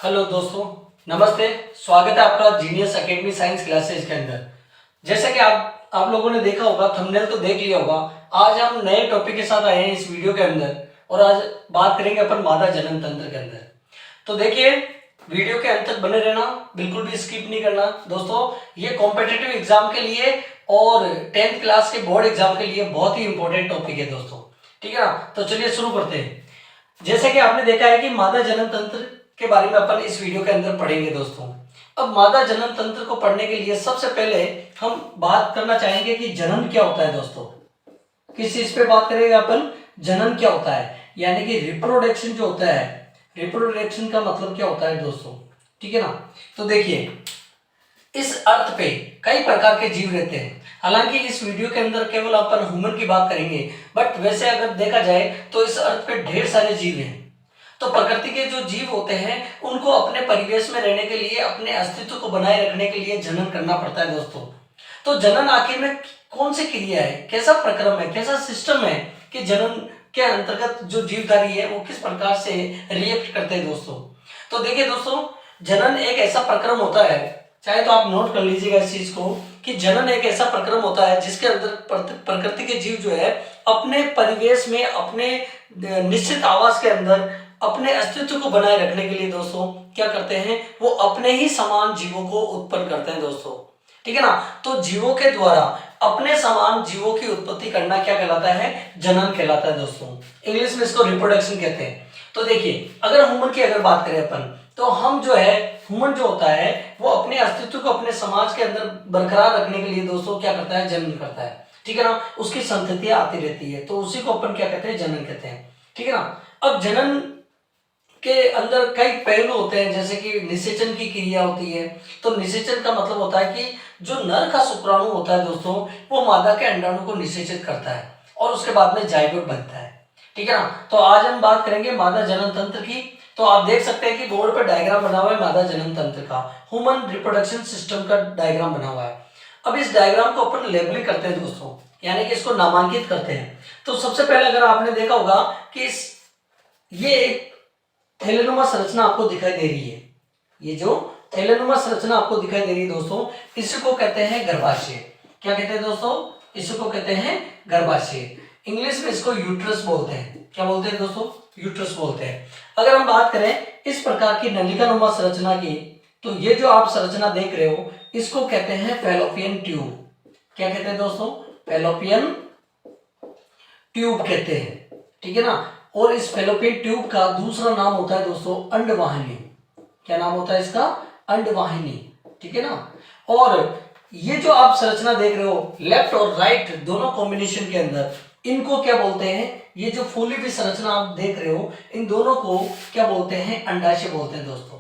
Hello दोस्तों, नमस्ते। स्वागत है आपका जीनियस एकेडमी साइंस क्लासेस के अंदर। जैसे कि आप लोगों ने देखा होगा, थंबनेल तो देख लिया होगा। आज हम नए टॉपिक के साथ आए हैं इस वीडियो के अंदर और आज बात करेंगे अपन मादा जनन तंत्र के अंदर। तो देखिए, वीडियो के अंत तक बने रहना, बिल्कुल भी स्किप नहीं करना दोस्तों। ये कॉम्पिटिटिव एग्जाम के लिए और 10th क्लास के बोर्ड एग्जाम के लिए बहुत ही इंपॉर्टेंट टॉपिक है दोस्तों। ठीक है ना? तो चलिए शुरू करते हैं। जैसे कि आपने देखा है कि मादा जनन तंत्र के बारे में अपन इस वीडियो के अंदर पढ़ेंगे दोस्तों। अब मादा जनन तंत्र को पढ़ने के लिए सबसे पहले हम बात करना चाहेंगे कि जनन क्या होता है दोस्तों। किस चीज पे बात करेंगे अपन? जनन क्या होता है, यानी कि रिप्रोडक्शन जो होता है। रिप्रोडक्शन का मतलब क्या होता है दोस्तों? ठीक है ना? तो देखिए, इस अर्थ पे कई प्रकार के जीव रहते हैं। हालांकि इस वीडियो के अंदर केवल अपन ह्यूमन की बात करेंगे, बट वैसे अगर देखा जाए तो इस अर्थ पे ढेर सारे जीव हैं। तो प्रकृति के जो जीव होते हैं उनको अपने परिवेश में रहने के लिए, अपने अस्तित्व को बनाए रखने के लिए जनन करना पड़ता है दोस्तों। तो जनन आखिर में कौन सी क्रिया है, कैसा प्रक्रम है, कैसा सिस्टम है कि जनन के अंतर्गत जो जीवधारी है वो किस प्रकार से रिएक्ट करते हैं दोस्तों। तो देखिए दोस्तों, जनन एक ऐसा प्रक्रम होता है, चाहे तो आप नोट कर लीजिएगा इस चीज को, कि जनन एक ऐसा प्रक्रम होता है जिसके अंदर प्रकृति के जीव जो है अपने परिवेश में, अपने निश्चित आवास के अंदर अपने अस्तित्व को बनाए रखने के लिए दोस्तों क्या करते हैं, वो अपने ही समान जीवों को उत्पन्न करते हैं दोस्तों। ठीक है ना? तो जीवों के द्वारा अपने समान जीवों की उत्पत्ति करना क्या कहलाता है? जनन कहलाता है दोस्तों। इंग्लिश में इसको रिप्रोडक्शन कहते हैं। तो देखिए, अगर ह्यूमन की अगर बात करें अपन, तो हम जो है, ह्यूमन जो होता है वो अपने अस्तित्व को अपने समाज के अंदर बरकरार रखने के लिए दोस्तों क्या करता है? जनन करता है। ठीक है ना? उसकी संततियां आती रहती है, तो उसी को अपन क्या कहते हैं? जनन कहते हैं। ठीक है ना? अब जनन के अंदर कई पहलू होते हैं, जैसे कि निषेचन की क्रिया होती है। तो निषेचन का मतलब होता है कि जो नर का शुक्राणु होता है दोस्तों, वो मादा के अंडाणु को निषेचित करता है और उसके बाद में जाइगोट बनता है। ठीक है ना? तो आज हम बात करेंगे मादा जनन तंत्र की। तो आप देख सकते हैं कि बोर्ड पर डायग्राम बना हुआ है मादा जनन तंत्र का, ह्यूमन रिप्रोडक्शन सिस्टम का डायग्राम बना हुआ है। अब इस डायग्राम को अपन लेबलिंग करते हैं दोस्तों, यानी कि इसको नामांकित करते हैं। तो सबसे पहले अगर आपने देखा होगा कि ये एक थैलेनुमा संरचना आपको दिखाई दे रही है। ये जो थैलेनुमा संरचना आपको दिखाई दे रही है दोस्तों, इसको कहते हैं गर्भाशय। क्या कहते हैं दोस्तों? इसको कहते हैं गर्भाशय। इंग्लिश में इसको यूट्रस बोलते हैं। क्या बोलते हैं दोस्तों? यूट्रस बोलते हैं। अगर हम बात करें इस प्रकार की नलिकानुमा संरचना की, तो ये जो आप संरचना देख रहे हो इसको कहते हैं फैलोपियन ट्यूब। क्या कहते हैं दोस्तों? फैलोपियन ट्यूब कहते हैं। ठीक है ना? और इस फैलोपियन ट्यूब का दूसरा नाम होता है दोस्तों अंडवाहिनी। क्या नाम होता है इसका? अंडवाहिनी। ठीक है ना? और ये जो आप संरचना देख रहे हो लेफ्ट और राइट दोनों कॉम्बिनेशन के अंदर, इनको क्या बोलते हैं? ये जो फूली हुई संरचना आप देख रहे हो, इन दोनों को क्या बोलते हैं? अंडाशय बोलते हैं दोस्तों।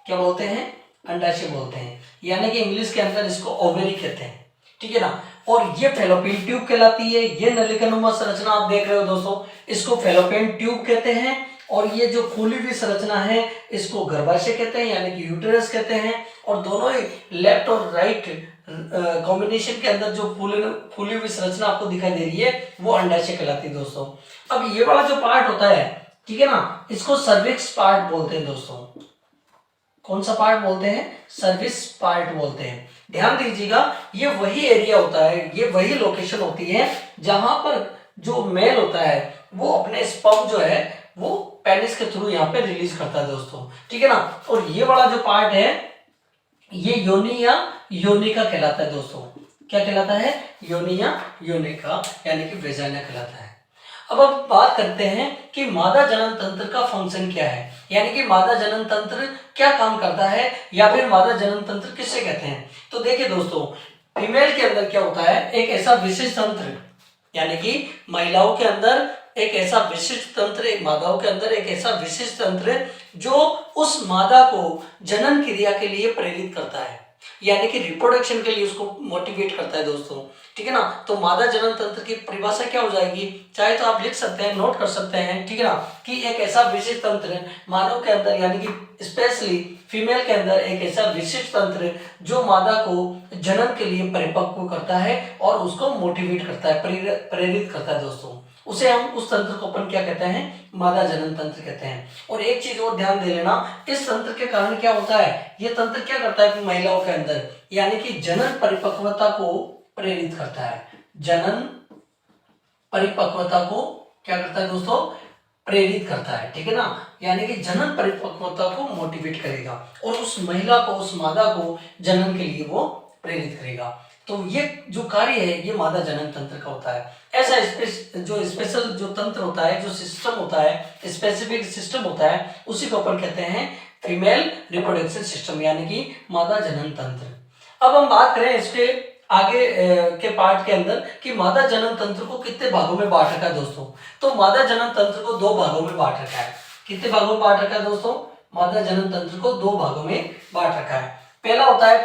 क्या बोलते हैं? अंडाशय बोलते हैं, यानी कि इंग्लिश के अंदर इसको ओवेरी कहते हैं। ठीक है ना? और ये फैलोपियन ट्यूब कहलाती है। ये नलिकानुमा संरचना आप देख रहे हो दोस्तों, इसको फैलोपियन ट्यूब कहते हैं। और ये जो फूली हुई संरचना है इसको गर्भाशय कहते हैं, यानी कि यूटेरस कहते हैं। और दोनों ही लेफ्ट और राइट कॉम्बिनेशन के अंदर जो फूली हुई संरचना आपको दिखाई दे रही है वो अंडाशय कहलाती है दोस्तों। अब ये वाला जो पार्ट होता है, ठीक है ना, इसको सर्विक्स पार्ट बोलते हैं दोस्तों। कौन सा पार्ट बोलते हैं? सर्विस पार्ट बोलते हैं। ध्यान दीजिएगा, ये वही एरिया होता है, ये वही लोकेशन होती है जहां पर जो मेल होता है वो अपने स्पर्म जो है वो पेनिस के थ्रू यहाँ पे रिलीज करता है दोस्तों। ठीक है ना? और ये वाला जो पार्ट है ये योनि या योनिका कहलाता है दोस्तों। क्या कहलाता है? योनि या योनिका, यानी कि वेजाइना कहलाता है। अब बात करते हैं कि मादा जनन तंत्र का फंक्शन क्या है, यानी कि मादा जनन तंत्र क्या काम करता है, या फिर मादा जनन तंत्र किससे कहते हैं। तो देखिए दोस्तों, फीमेल के अंदर क्या होता है? एक ऐसा विशिष्ट तंत्र, यानी कि महिलाओं के अंदर एक ऐसा विशिष्ट तंत्र, मादाओं के अंदर एक ऐसा विशिष्ट तंत्र जो उस मादा को जनन क्रिया के लिए प्रेरित करता है, यानी कि रिप्रोडक्शन के लिए उसको मोटिवेट करता है दोस्तों। ठीक है ना? तो मादा जनन तंत्र की परिभाषा क्या हो जाएगी? चाहे तो आप लिख सकते हैं, नोट कर सकते हैं। ठीक है ना? कि एक ऐसा विशिष्ट तंत्र मानव के अंदर, यानी कि स्पेशली फीमेल के अंदर एक ऐसा विशिष्ट तंत्र जो मादा को जनन के लिए परिपक्व करता है और उसको मोटिवेट करता है, प्रेरित करता है दोस्तों। उसे हम उस तंत्र को अपन क्या कहते हैं, मादा जनन तंत्र कहते हैं। और एक चीज और ध्यान दे लेना, इस तंत्र के कारण क्या होता है, ये तंत्र क्या करता है महिलाओं के अंदर, यानी कि जनन परिपक्वता को प्रेरित करता है। जनन परिपक्वता को क्या करता है दोस्तों, प्रेरित करता है, ठीक है ना, यानी कि जनन परिपक्वता को मोटिवेट करेगा और उस महिला को, उस मादा को जनन के लिए वो प्रेरित करेगा। तो ये जो कार्य है ये मादा जनन तंत्र का होता है। ऐसा जो स्पेशल जो तंत्र होता है, जो सिस्टम होता है, स्पेसिफिक सिस्टम होता है, उसी को अपन कहते हैं फीमेल रिप्रोडक्शन सिस्टम, यानी कि मादा जनन तंत्र। अब हम बात करें इसके आगे के पार्ट के अंदर कि मादा जनन तंत्र को कितने भागों में बांट रखा है दोस्तों। तो मादा जनन तंत्र को 2 भागों में बांट रखा है। कितने भागों में बांट रखा है दोस्तों, मादा जनन तंत्र को 2 भागों में बांट रखा है। पहला होता है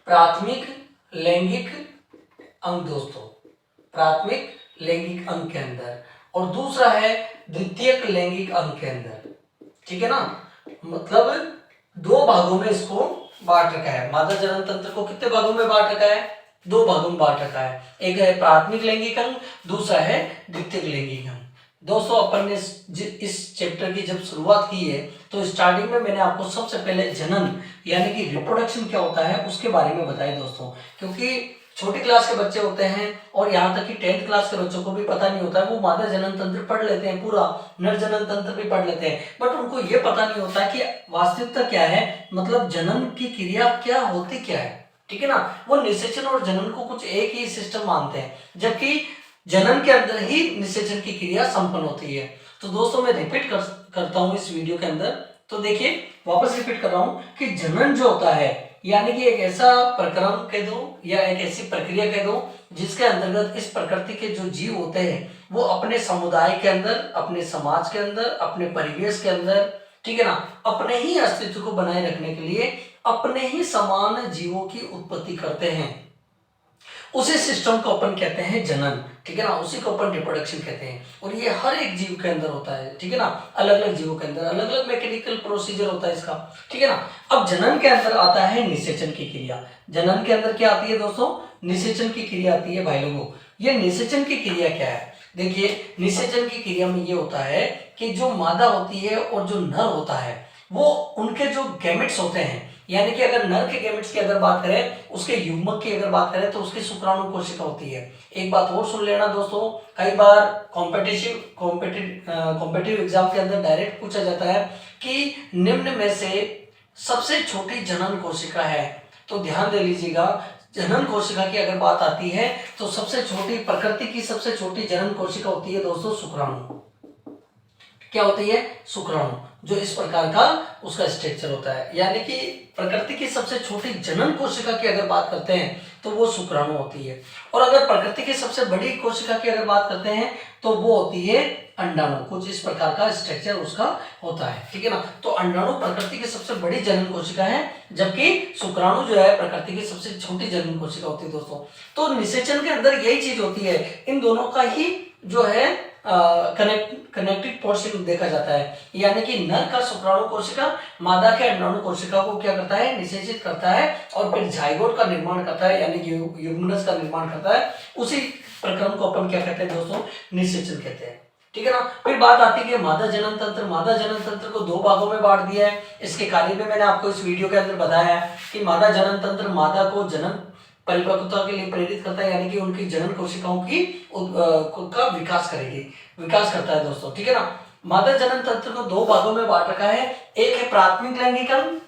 प्राथमिक लैंगिक अंग दोस्तों, प्राथमिक लैंगिक अंग के अंदर, और दूसरा है द्वितीयक लैंगिक अंग के अंदर, ठीक है ना। मतलब 2 भागों में इसको बांट रखा है। मादा जनन तंत्र को कितने भागों में बांट रखा है, 2 भागों में बांट रखा है। एक है प्राथमिक लैंगिक अंग, दूसरा है द्वितीयक लैंगिक अंग। दोस्तों अपन ने इस चैप्टर की जब शुरुआत की है तो स्टार्टिंग में मैंने आपको सबसे पहले जनन यानी कि रिप्रोडक्शन क्या होता है उसके बारे में बताया दोस्तों, क्योंकि छोटी क्लास के बच्चे होते हैं और यहाँ तक कि 10th क्लास के बच्चों को भी पता नहीं होता है, वो मादा जनन तंत्र पढ़ लेते हैं, पूरा नर जनन तंत्र भी पढ़ लेते हैं, बट उनको ये पता नहीं होता कि वास्तविकता क्या है, मतलब जनन की क्रिया क्या होती क्या है, ठीक है ना। वो निषेचन और जनन को कुछ एक ही सिस्टम मानते हैं, जबकि जनन के अंदर ही निषेचन की क्रिया संपन्न होती है। तो दोस्तों मैं रिपीट करता हूँ इस वीडियो के अंदर, तो देखिए वापस रिपीट कर रहा हूँ कि जनन जो होता है यानी कि एक ऐसा प्रक्रम कह दो या एक ऐसी प्रक्रिया कह दो जिसके अंतर्गत इस प्रकृति के जो जीव होते हैं वो अपने समुदाय के अंदर, अपने समाज के अंदर, अपने परिवेश के अंदर, ठीक है ना, अपने ही अस्तित्व को बनाए रखने के लिए अपने ही समान जीवों की उत्पत्ति करते हैं। उसी सिस्टम को अपन कहते हैं जनन, ठीक है ना, उसी को अपन रिप्रोडक्शन कहते हैं। और ये हर एक जीव के अंदर होता है, ठीक है ना, अलग अलग जीवों के अंदर अलग अलग मैकेनिकल प्रोसीजर होता है इसका, ठीक है ना। अब जनन के अंदर आता है निषेचन की क्रिया। जनन के अंदर क्या आती है दोस्तों, निषेचन की क्रिया आती है भाई लोगों। ये निषेचन की क्रिया क्या है, देखिए निषेचन की क्रिया में ये होता है कि जो मादा होती है और जो नर होता है वो उनके जो गैमेट्स होते हैं, यानी कि अगर नर के गैमेट्स की अगर बात करें, उसके युग्मक की अगर बात करें तो उसकी शुक्राणु कोशिका होती है। एक बात और सुन लेना दोस्तों, कई बार कॉम्पिटिटिव एग्जाम के अंदर डायरेक्ट पूछा जाता है कि निम्न में से सबसे छोटी जनन कोशिका है, तो ध्यान दे लीजिएगा। जनन कोशिका की अगर बात आती है तो सबसे छोटी, प्रकृति की सबसे छोटी जनन कोशिका होती है दोस्तों शुक्राणु। क्या होती है, शुक्राणु, जो इस प्रकार का उसका स्ट्रक्चर होता है, यानी कि प्रकृति की सबसे छोटी जनन कोशिका की अगर बात करते हैं तो वो शुक्राणु होती है। और अगर प्रकृति की सबसे बड़ी कोशिका की अगर बात करते हैं तो वो होती है अंडाणु, कुछ इस प्रकार का स्ट्रक्चर उसका होता है, ठीक है ना। तो अंडाणु प्रकृति की सबसे बड़ी जनन कोशिका है, जबकि शुक्राणु जो है प्रकृति की सबसे छोटी जनन कोशिका होती है दोस्तों। तो निषेचन के अंदर यही चीज होती है, इन दोनों का ही जो है कनेक्टेड पोर्शन देखा जाता है, यानी कि नर का शुक्राणु कोशिका मादा के अंडाणु कोशिका को क्या करता है, निषेचित करता है और फिर जाइगोट का निर्माण करता है, यानी कि युग्मनज का निर्माण करता है। उसी प्रक्रम को अपन क्या कहते हैं दोस्तों, निषेचन कहते हैं, ठीक है ना। फिर बात आती है मादा जनन तंत्र। मादा जनन तंत्र को 2 भागों में बांट दिया है। इसके कार्य में मैंने आपको इस वीडियो के अंदर बताया है कि मादा जनन तंत्र मादा को जनन परिपक्वता के लिए प्रेरित करता है, यानी कि उनकी जनन कोशिकाओं की का विकास करता है दोस्तों, ठीक है ना। मादा जनन तंत्र को 2 भागों में बांट रखा है। एक है प्राथमिक लैंगिक अंग,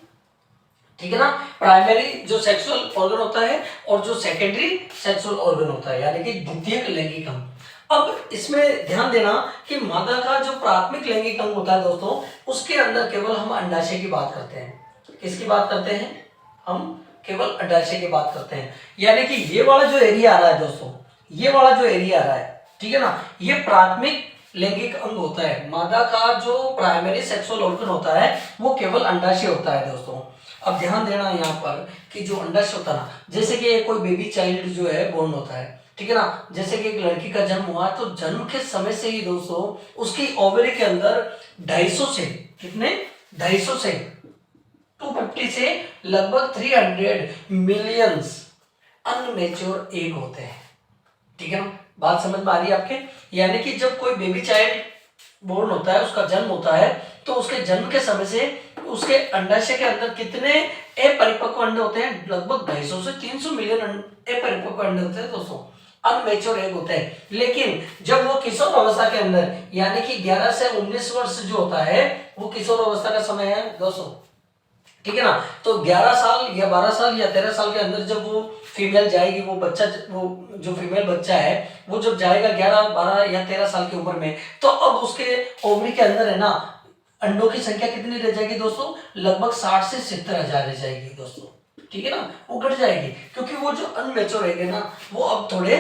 ठीक है ना, प्राइमरी जो सेक्सुअल ऑर्गन होता है, और जो सेकेंडरी सेक्सुअल ऑर्गन होता है, यानी कि द्वितीयक लैंगिक अंग। अब इसमें ध्यान देना कि मादा का जो प्राथमिक लैंगिक अंग होता है दोस्तों, उसके अंदर केवल हम अंडाशय की बात करते हैं। किसकी बात करते हैं, हम केवल अंडाशय की बात करते हैं, यानी कि ये वाला जो एरिया आ रहा है दोस्तों, ये वाला जो एरिया आ रहा है, ठीक है ना, ये प्राथमिक लैंगिक अंग होता है। मादा का जो प्राइमरी सेक्सुअल ऑर्गन होता है वो केवल अंडाशय होता है दोस्तों। अब ध्यान देना यहाँ पर कि जो अंडाशय होता है ना, जैसे कि कोई बेबी चाइल्ड जो है बोर्न होता है, ठीक है ना, जैसे कि एक लड़की का जन्म हुआ तो जन्म के समय से ही दोस्तों उसकी ओवरी के अंदर 250 से कितने 250 से 250 से लगभग 300 मिलियंस अनमेच्योर एग होते हैं, ठीक है ना, बात समझ में आ रही है आपके? यानी कि जब कोई बेबी चाइल्ड बोर्न होता है, उसका जन्म होता है, तो उसके जन्म के समय से उसके अंडाशय के अंदर कितने अपरिपक्व अंडे होते हैं? लगभग 250 से 300 मिलियन अपरिपक्व अंडे होते हैं दोस्तों, अनमेच्योर एग होते हैं। लेकिन जब वो किशोर अवस्था के अंदर यानी कि 11 से 19 वर्ष जो होता है वो किशोर अवस्था का समय है दोस्तों, ठीक है ना। तो 11 साल या 12 साल या 13 साल के अंदर जब वो फीमेल जाएगी, वो बच्चा, वो जो फीमेल बच्चा है वो जब जाएगा 11, 12 या 13 साल की उम्र में, तो अब उसके ओवरी के अंदर है ना अंडों की संख्या कितनी रह जाएगी दोस्तों? लगभग 60 से 70 हजार रह जाएगी दोस्तों, ठीक है ना। वो घट जाएगी क्योंकि वो जो अनमेच्योर रहेंगे ना वो अब थोड़े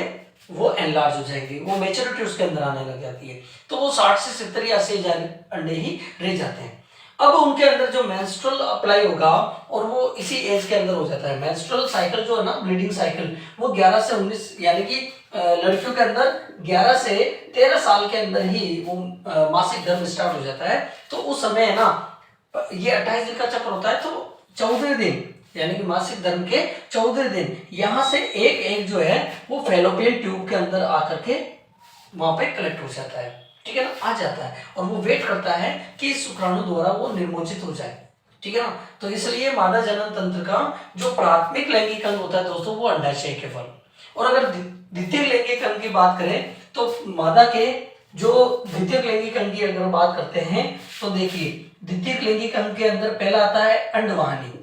वो एनलार्ज हो जाएंगे, वो मेच्योरिटी उसके अंदर आने लग जाती है, तो वो 60 से 70 या 80 हजार अंडे ही रह जाते हैं। अब उनके अंदर जो मेंस्ट्रुअल अप्लाई होगा और वो इसी एज के अंदर हो जाता है। मेंस्ट्रुअल साइकिल जो है ना, ब्लीडिंग साइकिल, वो 11 से 19 यानी कि लड़कियों के अंदर 11 से 13 साल के अंदर ही वो मासिक धर्म स्टार्ट हो जाता है। तो उस समय है ना ये 28 दिन का चक्र होता है, तो 14 दिन यानी कि मासिक धर्म के 14 दिन यहाँ से एक एक जो है वो फैलोपियन ट्यूब के अंदर आकर के वहां पे कलेक्ट हो जाता है, ठीक है ना, आ जाता है और वो वेट करता है कि शुक्राणु द्वारा वो निर्मोचित हो जाए, ठीक है ना। तो इसलिए मादा जनन तंत्र का जो प्राथमिक लैंगिक अंग होता है दोस्तों वो अंडाशय के फल। और अगर द्वितीय लैंगिक अंग की बात करें तो मादा के जो द्वितीय लैंगिक अंग की अगर बात करते हैं तो देखिए द्वितीय लैंगिक अंग के अंदर पहला आता है अंडवाहिनी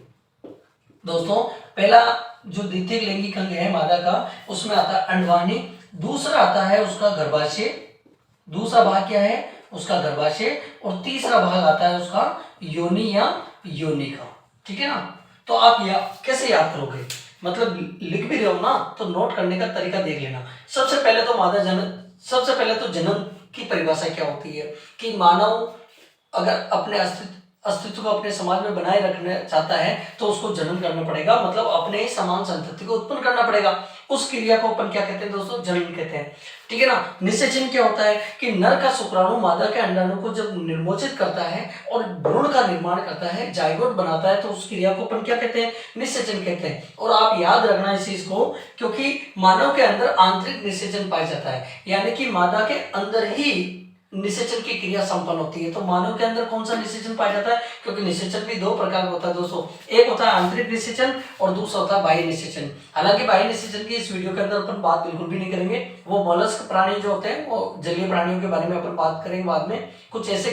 दोस्तों। पहला जो द्वितीय लैंगिक अंग है मादा का उसमें आता है अंडवाहिनी, दूसरा आता है उसका गर्भाशय, दूसरा भाग क्या है उसका गर्भाशय, और तीसरा भाग आता है उसका योनि या योनिका, ठीक है ना। तो आप कैसे याद करोगे, मतलब लिख भी रहे हो ना तो नोट करने का तरीका देख लेना। सबसे पहले तो जनन की परिभाषा क्या होती है कि मानव अगर अपने अस्तित्व को अपने समाज में बनाए रखना चाहता है तो उसको जनन करना पड़ेगा, मतलब अपने ही समान संतति को उत्पन्न करना पड़ेगा। उस क्रिया को अपन क्या कहते हैं दोस्तों? जनन कहते हैं, ठीक है ना। निषेचन क्या होता है कि नर का शुक्राणु मादा के अंडाणु को जब निर्मोचित करता है और भ्रूण का निर्माण करता है, जाइगोट बनाता है, तो उस क्रिया को अपन क्या कहते हैं? निषेचन कहते हैं। और आप याद रखना इस चीज को, क्योंकि मानव के अंदर आंतरिक निषेचन पाया जाता है, यानी कि मादा के अंदर ही निषेचन की क्रिया संपन्न होती है। तो मानव के अंदर कौन सा निषेचन पाया जाता है? क्योंकि निषेचन भी दो प्रकार का होता है दोस्तों, एक होता है आंतरिक निषेचन और दूसरा होता है बाह्य निषेचन। हालांकि बाह्य निषेचन की इस वीडियो के अंदर अपन बात बिल्कुल भी नहीं करेंगे, वो मोलस्क प्राणी जो होते हैं वो जलीय प्राणियों के बारे में अपन बात करेंगे बाद में। कुछ ऐसे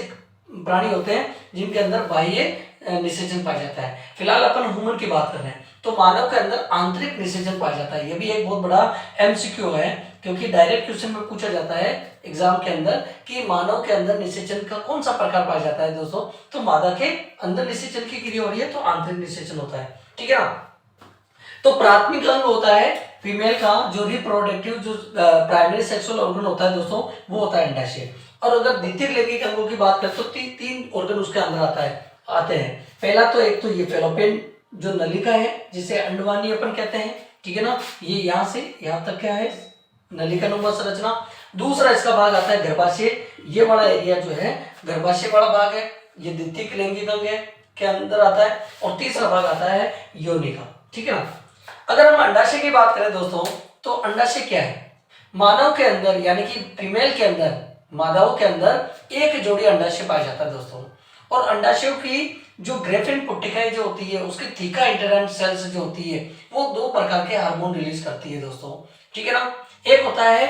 प्राणी होते हैं जिनके अंदर बाह्य निषेचन पाया जाता है। फिलहाल अपन ह्यूमन की बात कर रहे हैं, तो मानव के अंदर आंतरिक निषेचन पाया जाता है। यह भी एक बहुत बड़ा एमसीक्यू है, क्योंकि डायरेक्ट क्वेश्चन में पूछा जाता है एग्जाम के अंदर कि मानव के अंदर निषेचन का कौन सा प्रकार पाया जाता है दोस्तों? तो मादा के अंदर निषेचन की क्रिया हो रही है तो आंतरिक निषेचन होता है, ठीक है ना। तो प्राथमिक अंग होता है फीमेल का जो रिप्रोडक्टिव जो प्राइमरी सेक्सुअल ऑर्गन होता है दोस्तों, वो होता है अंडाशय। और अगर द्वितीय लैंगिक अंगों की बात करें तो तीन ऑर्गन उसके अंदर आते हैं। पहला तो एक तो ये फेलोपियन जो नलिका है जिसे अंडवानी अपन कहते हैं, ठीक है ना, ये यहाँ से यहाँ तक क्या है नलिका नुमा संरचना। दूसरा इसका भाग आता है गर्भाशय, ये वाला एरिया जो है गर्भाशय वाला भाग है, ये द्वितीय लैंगिक अंग है के अंदर आता है। और तीसरा भाग आता है योनिका, ठीक है ना। अगर हम अंडाशय की बात करें दोस्तों तो अंडाशय क्या है? मानव के अंदर यानी कि फीमेल के अंदर, मादाओं के अंदर एक जोड़ी अंडाशय पाया जाता है दोस्तों। और अंडाशयों की जो ग्रेफिन पुट्टिकाएं जो होती है उसकी थीका इंटरैक्ट सेल्स जो होती है वो दो प्रकार के हार्मोन रिलीज करती है दोस्तों, ठीक है ना। एक होता है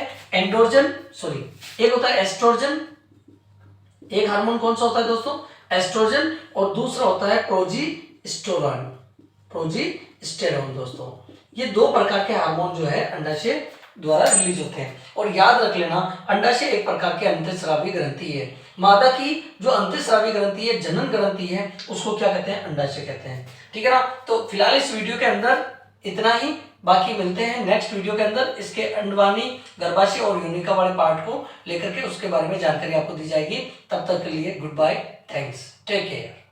एक होता है एस्ट्रोजन। एक हार्मोन कौन सा होता है दोस्तों? एस्ट्रोजन। और दूसरा होता है प्रोजेस्टेरोन दोस्तों। ये दो प्रकार के हार्मोन जो है अंडाशय द्वारा रिलीज होते हैं। और याद रख लेना अंडाशय एक प्रकार की अंतःस्रावी ग्रंथि है। मादा की जो अंतःस्रावी ग्रंथि है, जनन ग्रंथि है, उसको क्या कहते हैं? अंडाशय कहते हैं, ठीक है ना। तो फिलहाल इस वीडियो के अंदर इतना ही, बाकी मिलते हैं नेक्स्ट वीडियो के अंदर। इसके अंडवानी, गर्भाशय और योनिका वाले पार्ट को लेकर के उसके बारे में जानकारी आपको दी जाएगी। तब तक के लिए goodbye, thanks, take care.